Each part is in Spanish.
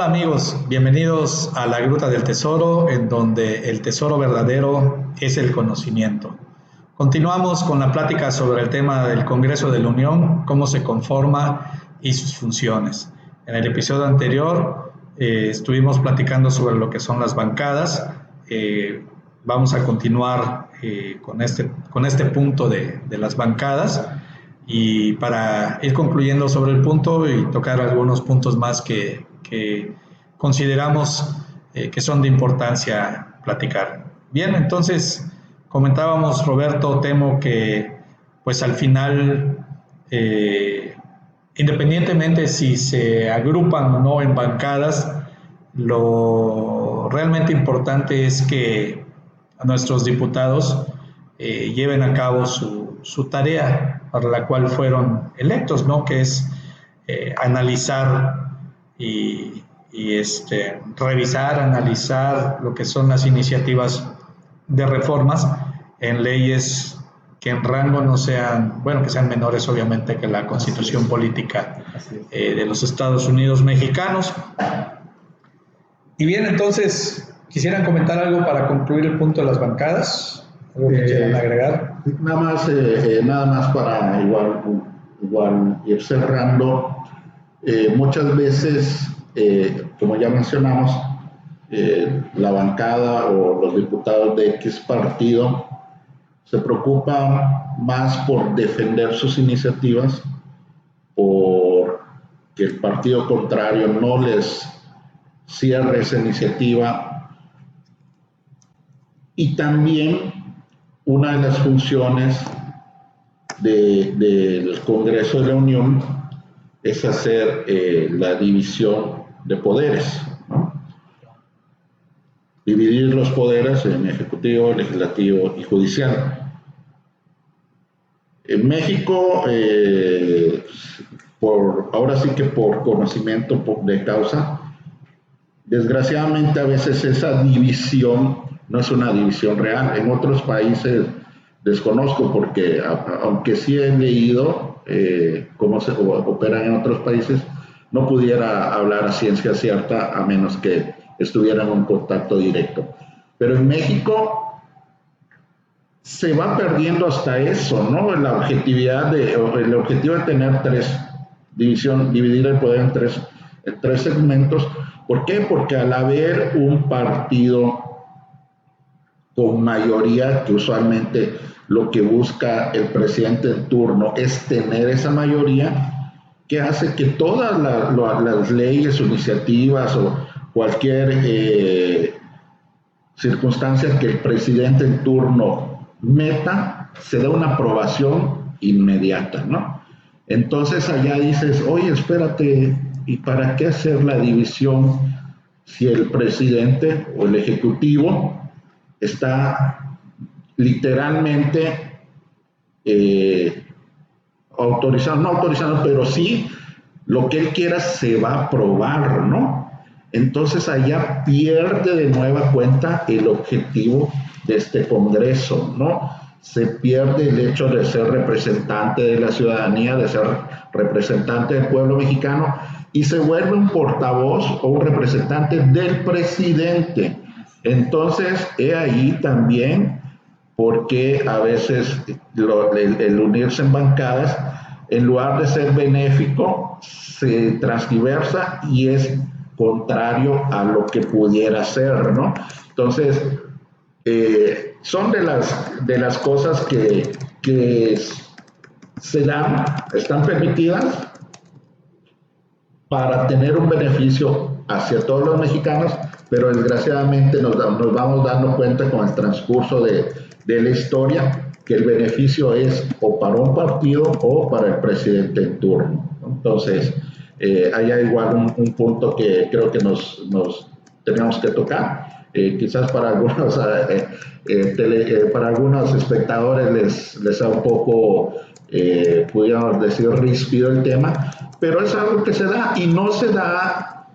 Hola amigos, bienvenidos a la Gruta del Tesoro, en donde el tesoro verdadero es el conocimiento. Continuamos con la plática sobre el tema del Congreso de la Unión, cómo se conforma y sus funciones. En el episodio anterior estuvimos platicando sobre lo que son las bancadas. Vamos a continuar con este punto de las bancadas, y para ir concluyendo sobre el punto y tocar algunos puntos más que consideramos que son de importancia platicar. Bien, entonces comentábamos, Roberto, Temo, que pues al final, independientemente si se agrupan o no en bancadas, lo realmente importante es que nuestros diputados lleven a cabo su tarea para la cual fueron electos, ¿no? Que es analizar y revisar, analizar lo que son las iniciativas de reformas en leyes que en rango no sean, bueno, que sean menores obviamente que la Constitución política de los Estados Unidos mexicanos. Y bien, entonces, ¿quisieran comentar algo para concluir el punto de las bancadas? ¿Algo que quieran agregar? Nada más para igual ir cerrando. Muchas veces, como ya mencionamos, la bancada o los diputados de X partido se preocupan más por defender sus iniciativas, por que el partido contrario no les cierre esa iniciativa. Y también una de las funciones del Congreso de la Unión es hacer la división de poderes, ¿no? Dividir los poderes en ejecutivo, legislativo y judicial. En México, ahora sí que por conocimiento de causa, desgraciadamente a veces esa división no es una división real. En otros países desconozco, porque aunque sí he leído cómo se operan en otros países, no pudiera hablar a ciencia cierta a menos que estuviera en un contacto directo. Pero en México se va perdiendo hasta eso, ¿no? El objetivo de tener dividir el poder en tres segmentos. ¿Por qué? Porque al haber un partido con mayoría, que usualmente lo que busca el presidente en turno es tener esa mayoría, que hace que todas las leyes o iniciativas o cualquier circunstancia que el presidente en turno meta, se da una aprobación inmediata, ¿no? Entonces allá dices, oye, espérate, ¿y para qué hacer la división si el presidente o el ejecutivo está literalmente no autorizando, pero sí lo que él quiera se va a aprobar, ¿no? Entonces allá pierde de nueva cuenta el objetivo de este Congreso, ¿no? Se pierde el hecho de ser representante de la ciudadanía, de ser representante del pueblo mexicano, y se vuelve un portavoz o un representante del presidente. Entonces, he ahí también porque a veces el unirse en bancadas, en lugar de ser benéfico, se transgiversa y es contrario a lo que pudiera ser, ¿no? Entonces, son de las cosas que se dan, están permitidas para tener un beneficio hacia todos los mexicanos, pero desgraciadamente nos vamos dando cuenta con el transcurso de la historia que el beneficio es o para un partido o para el presidente en turno. Entonces, hay igual un punto que creo que nos tenemos que tocar. Quizás para algunos espectadores les sea un poco, pudiéramos decir, ríspido el tema, pero es algo que se da, y no se da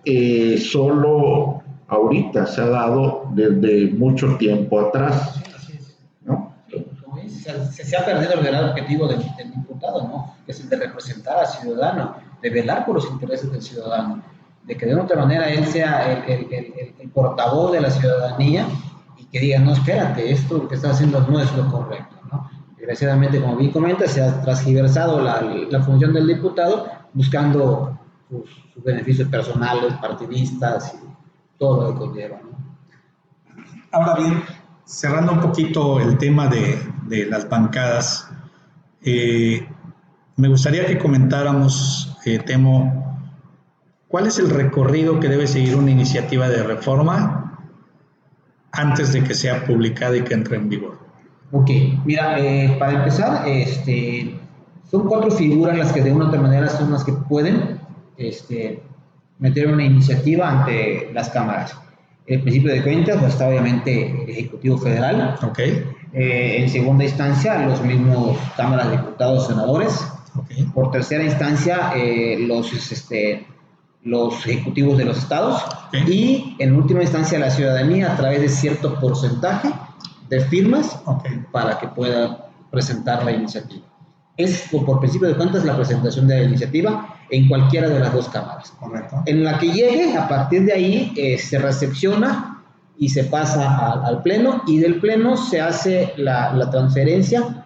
solo ahorita, se ha dado desde mucho tiempo atrás, ¿no? Se ha perdido el gran objetivo del diputado, ¿no? Que es el de representar al ciudadano, de velar por los intereses del ciudadano. de que de una otra manera él sea el portavoz de la ciudadanía y que diga, no, espérate, esto que está haciendo no es lo correcto, ¿no? Desgraciadamente, como bien comenta, se ha transgiversado la función del diputado buscando sus beneficios personales, partidistas y todo lo que conlleva, ¿no? Ahora bien, cerrando un poquito el tema de las bancadas, me gustaría que comentáramos, Temo, ¿cuál es el recorrido que debe seguir una iniciativa de reforma antes de que sea publicada y que entre en vigor? Ok, mira, para empezar, son 4 figuras las que de una u otra manera son las que pueden meter una iniciativa ante las cámaras. El principio de cuentas, pues está obviamente el Ejecutivo Federal. Okay. En segunda instancia, los mismos cámaras de diputados, senadores. Okay. Por tercera instancia, los ejecutivos de los estados. Okay. Y en última instancia, la ciudadanía a través de cierto porcentaje de firmas, okay, para que pueda presentar la iniciativa. Es, por principio de cuentas, la presentación de la iniciativa en cualquiera de las 2 cámaras. Correcto. En la que llegue, a partir de ahí, se recepciona y se pasa al Pleno, y del Pleno se hace la transferencia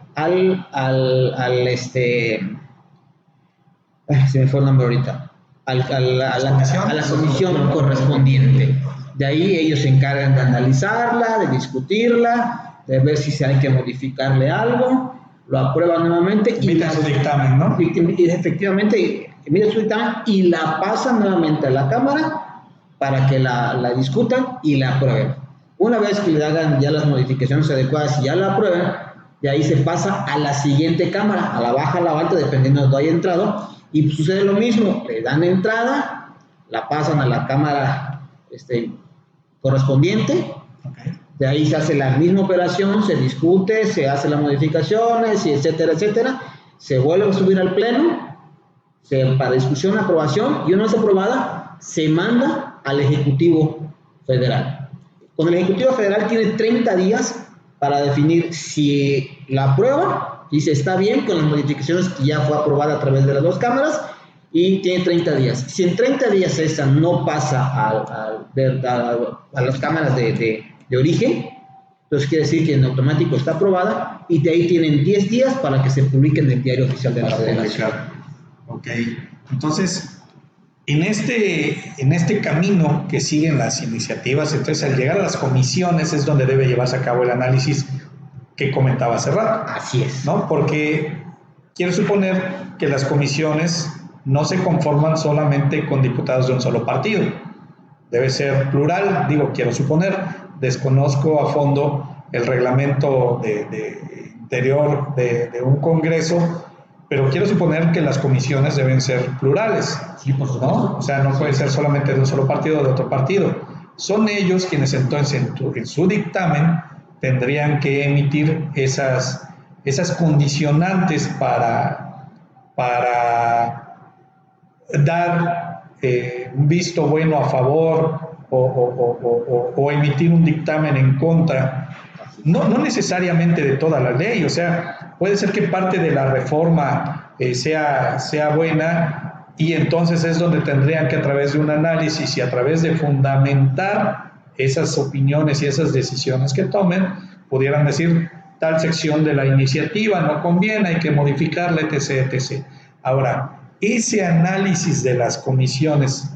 se me fue el nombre ahorita, a la comisión correspondiente. De ahí ellos se encargan de analizarla, de discutirla, de ver si hay que modificarle algo, lo aprueban nuevamente y emite su dictamen, ¿no? Y efectivamente emite su dictamen y la pasan nuevamente a la Cámara para que la discutan y la aprueben. Una vez que le hagan ya las modificaciones adecuadas y ya la aprueben, de ahí se pasa a la siguiente Cámara, a la baja, a la alta, dependiendo de dónde haya entrado, y sucede lo mismo, le dan entrada, la pasan a la Cámara correspondiente. Okay. De ahí se hace la misma operación, se discute, se hace las modificaciones, y etcétera, etcétera. Se vuelve a subir al Pleno para discusión, aprobación, y una vez aprobada, se manda al Ejecutivo Federal. Con el Ejecutivo Federal tiene 30 días para definir si la aprueba y se está bien con las modificaciones que ya fue aprobada a través de las 2 cámaras, y tiene 30 días. Si en 30 días esa no pasa a las cámaras de origen, entonces quiere decir que en automático está aprobada, y de ahí tienen 10 días para que se publique en el Diario Oficial de la Federación. Ok, entonces, en este camino que siguen las iniciativas, entonces al llegar a las comisiones es donde debe llevarse a cabo el análisis que comentaba hace rato. Así es. ¿No? Porque quiero suponer que las comisiones no se conforman solamente con diputados de un solo partido. Debe ser plural, quiero suponer, desconozco a fondo el reglamento interior de un congreso, pero quiero suponer que las comisiones deben ser plurales. Sí, por supuesto. ¿No? O sea, no puede ser solamente de un solo partido o de otro partido. Son ellos quienes entonces en su dictamen tendrían que emitir esas condicionantes para dar un visto bueno a favor o emitir un dictamen en contra, no necesariamente de toda la ley. O sea, puede ser que parte de la reforma sea buena, y entonces es donde tendrían que, a través de un análisis y a través de fundamentar esas opiniones y esas decisiones que tomen, pudieran decir tal sección de la iniciativa no conviene, hay que modificarla, etc., etc. Ahora, ese análisis de las comisiones,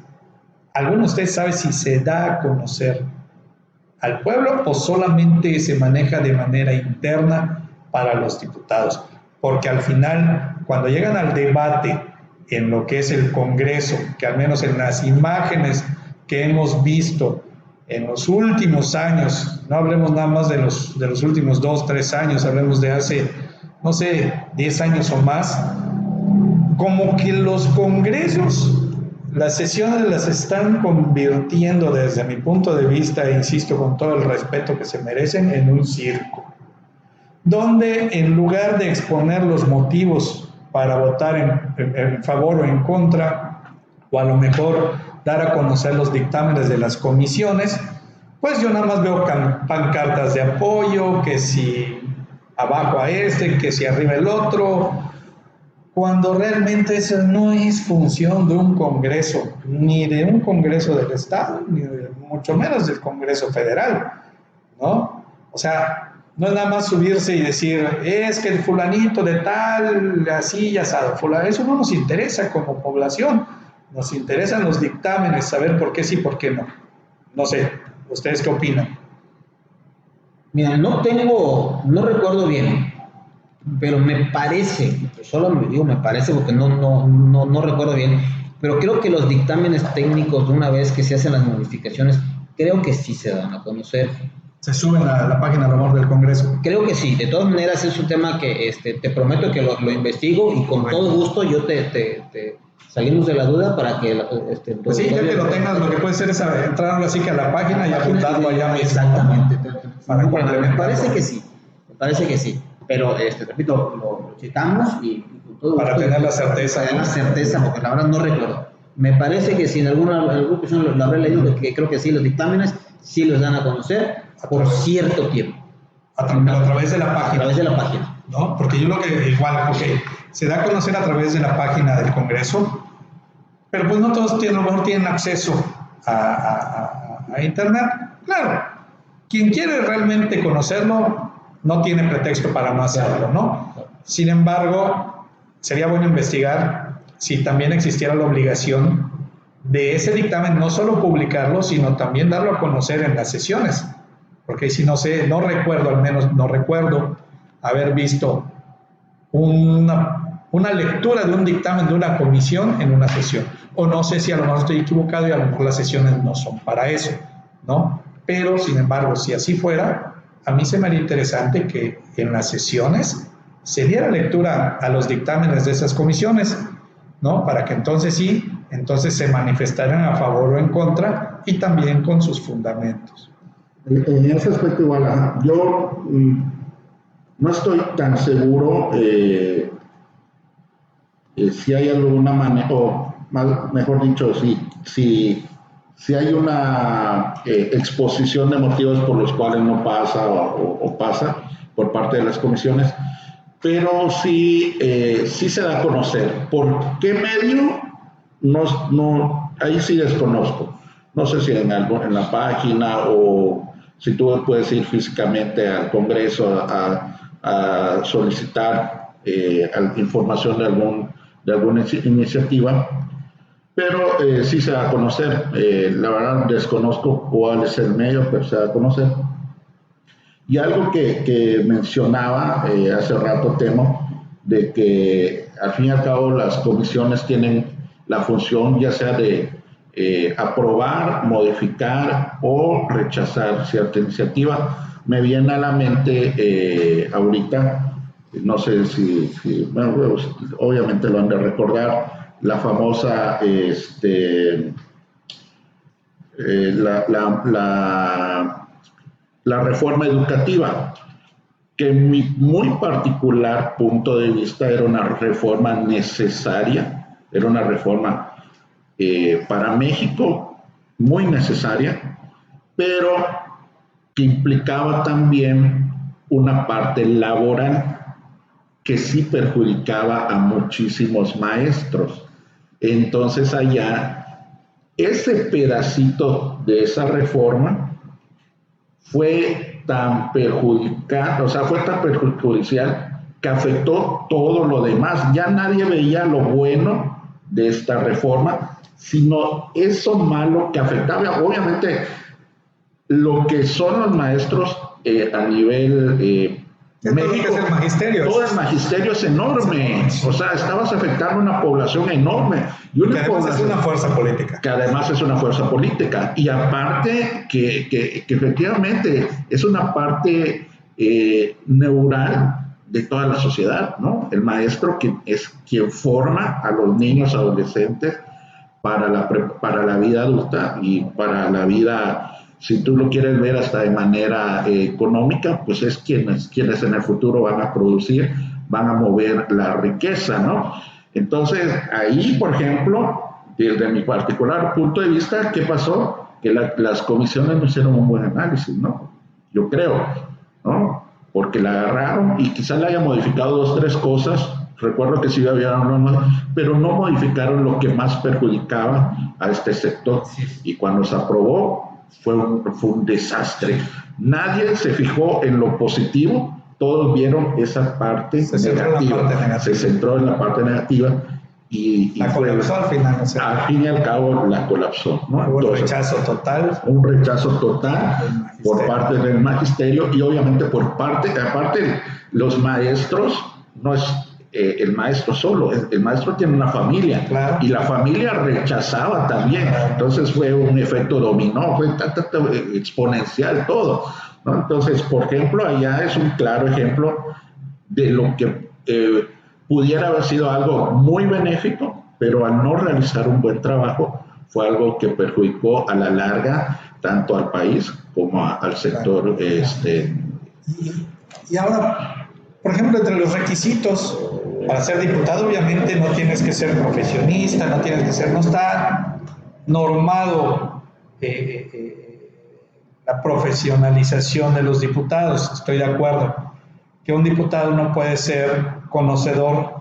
¿alguno de ustedes sabe si se da a conocer al pueblo o solamente se maneja de manera interna para los diputados? Porque al final, cuando llegan al debate en lo que es el Congreso, que al menos en las imágenes que hemos visto en los últimos años, no hablemos nada más de los últimos 2, 3 años, hablemos de hace, 10 años o más, como que los congresos, las sesiones las están convirtiendo, desde mi punto de vista, insisto, con todo el respeto que se merecen, en un circo, donde en lugar de exponer los motivos para votar en favor o en contra, o a lo mejor dar a conocer los dictámenes de las comisiones, pues yo nada más veo pancartas de apoyo, que si abajo a que si arriba el otro, cuando realmente eso no es función de un Congreso, ni de un Congreso del Estado, ni mucho menos del Congreso Federal, ¿no? O sea, no es nada más subirse y decir, es que el fulanito de tal, así y asado, eso no nos interesa como población, nos interesan los dictámenes, saber por qué sí, por qué no. No sé, ¿ustedes qué opinan? Mira, no recuerdo bien, pero me parece, solo digo me parece porque no recuerdo bien, pero creo que los dictámenes técnicos, de una vez que se hacen las modificaciones, creo que sí se dan a conocer. Se suben a la página del Congreso. Creo que sí, de todas maneras es un tema que te prometo que lo investigo y con todo gusto yo te salimos de la duda para que... pues sí, ya que lo tengas, lo que puede ser es entrar así que a la página y apuntarlo allá mismo. Exactamente. Me parece que sí, pero repito, lo checamos y con todo para gusto, tener la certeza. Para tener la certeza, porque la verdad no recuerdo. Me parece que si en alguna ocasión lo habré leído, que creo que sí, los dictámenes sí los dan a conocer por cierto tiempo. A través de la página. A través de la página. ¿No? Porque yo lo que igual, se da a conocer a través de la página del Congreso, pero pues no todos a lo mejor tienen acceso a Internet. Claro, quien quiere realmente conocerlo no tiene pretexto para no hacerlo, ¿no? Sin embargo, sería bueno investigar si también existiera la obligación de ese dictamen, no solo publicarlo, sino también darlo a conocer en las sesiones. Porque si no recuerdo, al menos no recuerdo haber visto una lectura de un dictamen de una comisión en una sesión. O no sé si a lo mejor estoy equivocado y a lo mejor las sesiones no son para eso, ¿no? Pero, sin embargo, si así fuera, a mí se me haría interesante que en las sesiones se diera lectura a los dictámenes de esas comisiones, ¿no? Para que entonces se manifestaran a favor o en contra y también con sus fundamentos. En ese aspecto igual, yo no estoy tan seguro si hay alguna manera, o mejor dicho, si hay una exposición de motivos por los cuales no pasa o pasa por parte de las comisiones, pero sí se da a conocer. ¿Por qué medio? No, ahí sí desconozco. No sé si en la página o si tú puedes ir físicamente al Congreso a solicitar información de alguna iniciativa, pero sí se da a conocer. La verdad desconozco cuál es el medio, pero se da a conocer. Y algo que mencionaba hace rato, Temo, de que al fin y al cabo las comisiones tienen la función ya sea de aprobar, modificar o rechazar cierta iniciativa. Me viene a la mente ahorita, no sé si bueno, obviamente lo han de recordar, la famosa la reforma educativa, que en mi muy particular punto de vista era una reforma necesaria, era una reforma para México muy necesaria, pero que implicaba también una parte laboral que sí perjudicaba a muchísimos maestros. Entonces allá, ese pedacito de esa reforma fue tan perjudicial que afectó todo lo demás. Ya nadie veía lo bueno de esta reforma, sino eso malo que afectaba, obviamente, lo que son los maestros a nivel México. Es el magisterio. Todo el magisterio es enorme. O sea, estabas afectando a una población enorme. Y una que además es una fuerza política. Que además es una fuerza política. Y aparte que efectivamente es una parte neural de toda la sociedad, ¿no? El maestro que es quien forma a los niños, adolescentes para la vida adulta y para la vida, si tú lo quieres ver hasta de manera económica, pues es quienes en el futuro van a producir, van a mover la riqueza, ¿no? Entonces, ahí, por ejemplo, desde mi particular punto de vista, ¿qué pasó? Que las comisiones no hicieron un buen análisis, ¿no? Yo creo, ¿no? Porque la agarraron y quizás le hayan modificado 2 o 3 cosas, recuerdo que sí había normas, pero no modificaron lo que más perjudicaba a este sector. Y cuando se aprobó, fue un desastre. Nadie se fijó en lo positivo, todos vieron esa parte negativa. Se centró en la parte negativa. Y la colapsó al final, al fin y al cabo la colapsó, ¿no? Hubo un rechazo total. Un rechazo total por parte del magisterio y obviamente aparte los maestros, no es el maestro solo, el maestro tiene una familia, claro, y la familia rechazaba también, entonces fue un efecto dominó, fue exponencial todo, ¿no? Entonces, por ejemplo, allá es un claro ejemplo de lo que pudiera haber sido algo muy benéfico, pero al no realizar un buen trabajo fue algo que perjudicó a la larga tanto al país como al sector. Y ahora, por ejemplo, entre los requisitos para ser diputado, obviamente no tienes que ser profesionista, no está normado la profesionalización de los diputados. Estoy de acuerdo que un diputado no puede ser conocedor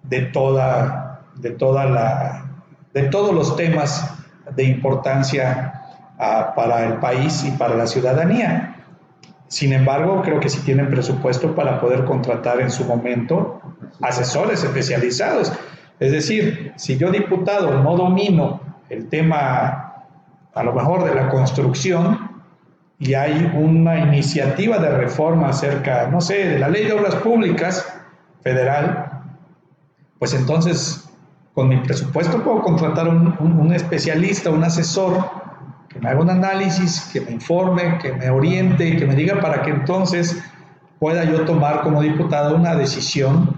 de todos los temas de importancia para el país y para la ciudadanía. Sin embargo, creo que sí tienen presupuesto para poder contratar en su momento asesores especializados. Es decir, si yo diputado no domino el tema, a lo mejor de la construcción, y hay una iniciativa de reforma acerca, no sé, de la Ley de Obras Públicas federal, pues entonces con mi presupuesto puedo contratar un especialista, un asesor que me haga un análisis, que me informe, que me oriente y que me diga para que entonces pueda yo tomar como diputado una decisión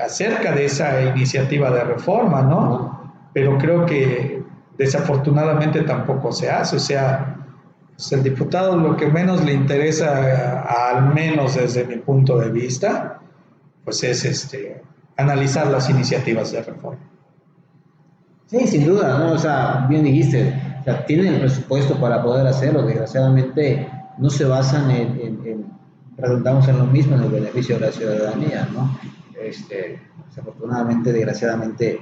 acerca de esa iniciativa de reforma, ¿no? Pero creo que desafortunadamente tampoco se hace, o sea, pues el diputado lo que menos le interesa, al menos desde mi punto de vista, pues es analizar las iniciativas de reforma. Sí, sin duda, ¿no? O sea, bien dijiste, o sea, tienen el presupuesto para poder hacerlo, desgraciadamente no se basan redundamos en lo mismo, en el beneficio de la ciudadanía, ¿no? Desafortunadamente, desgraciadamente,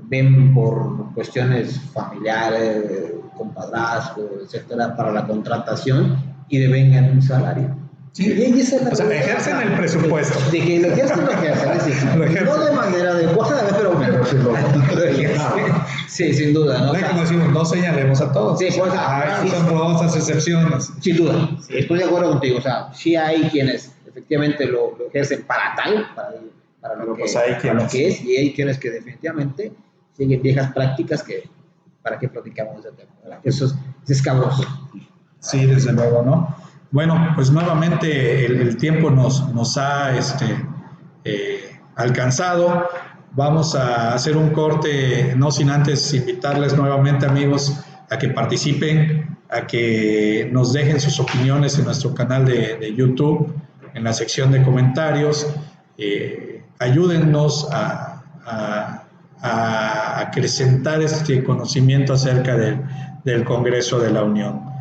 ven por cuestiones familiares, compadrazgo, etcétera, para la contratación y devengan un salario. Sí, y esa es la ejercen el presupuesto. De que lo ejercen, no de manera adecuada, pero lo ejercen. Sí, sin duda. ¿No? Como decimos, no señalemos a todos. Sí, pues, son famosas excepciones. Sin duda, sí, estoy de acuerdo contigo. O sea, sí hay quienes efectivamente lo ejercen para lo que es, y hay quienes que definitivamente siguen viejas prácticas para que platicamos de tema. Eso es escabroso. Sí, desde luego, ¿no? Bueno, pues nuevamente el tiempo nos ha alcanzado. Vamos a hacer un corte, no sin antes invitarles nuevamente, amigos, a que participen, a que nos dejen sus opiniones en nuestro canal de YouTube, en la sección de comentarios. Ayúdennos a acrecentar este conocimiento acerca del Congreso de la Unión.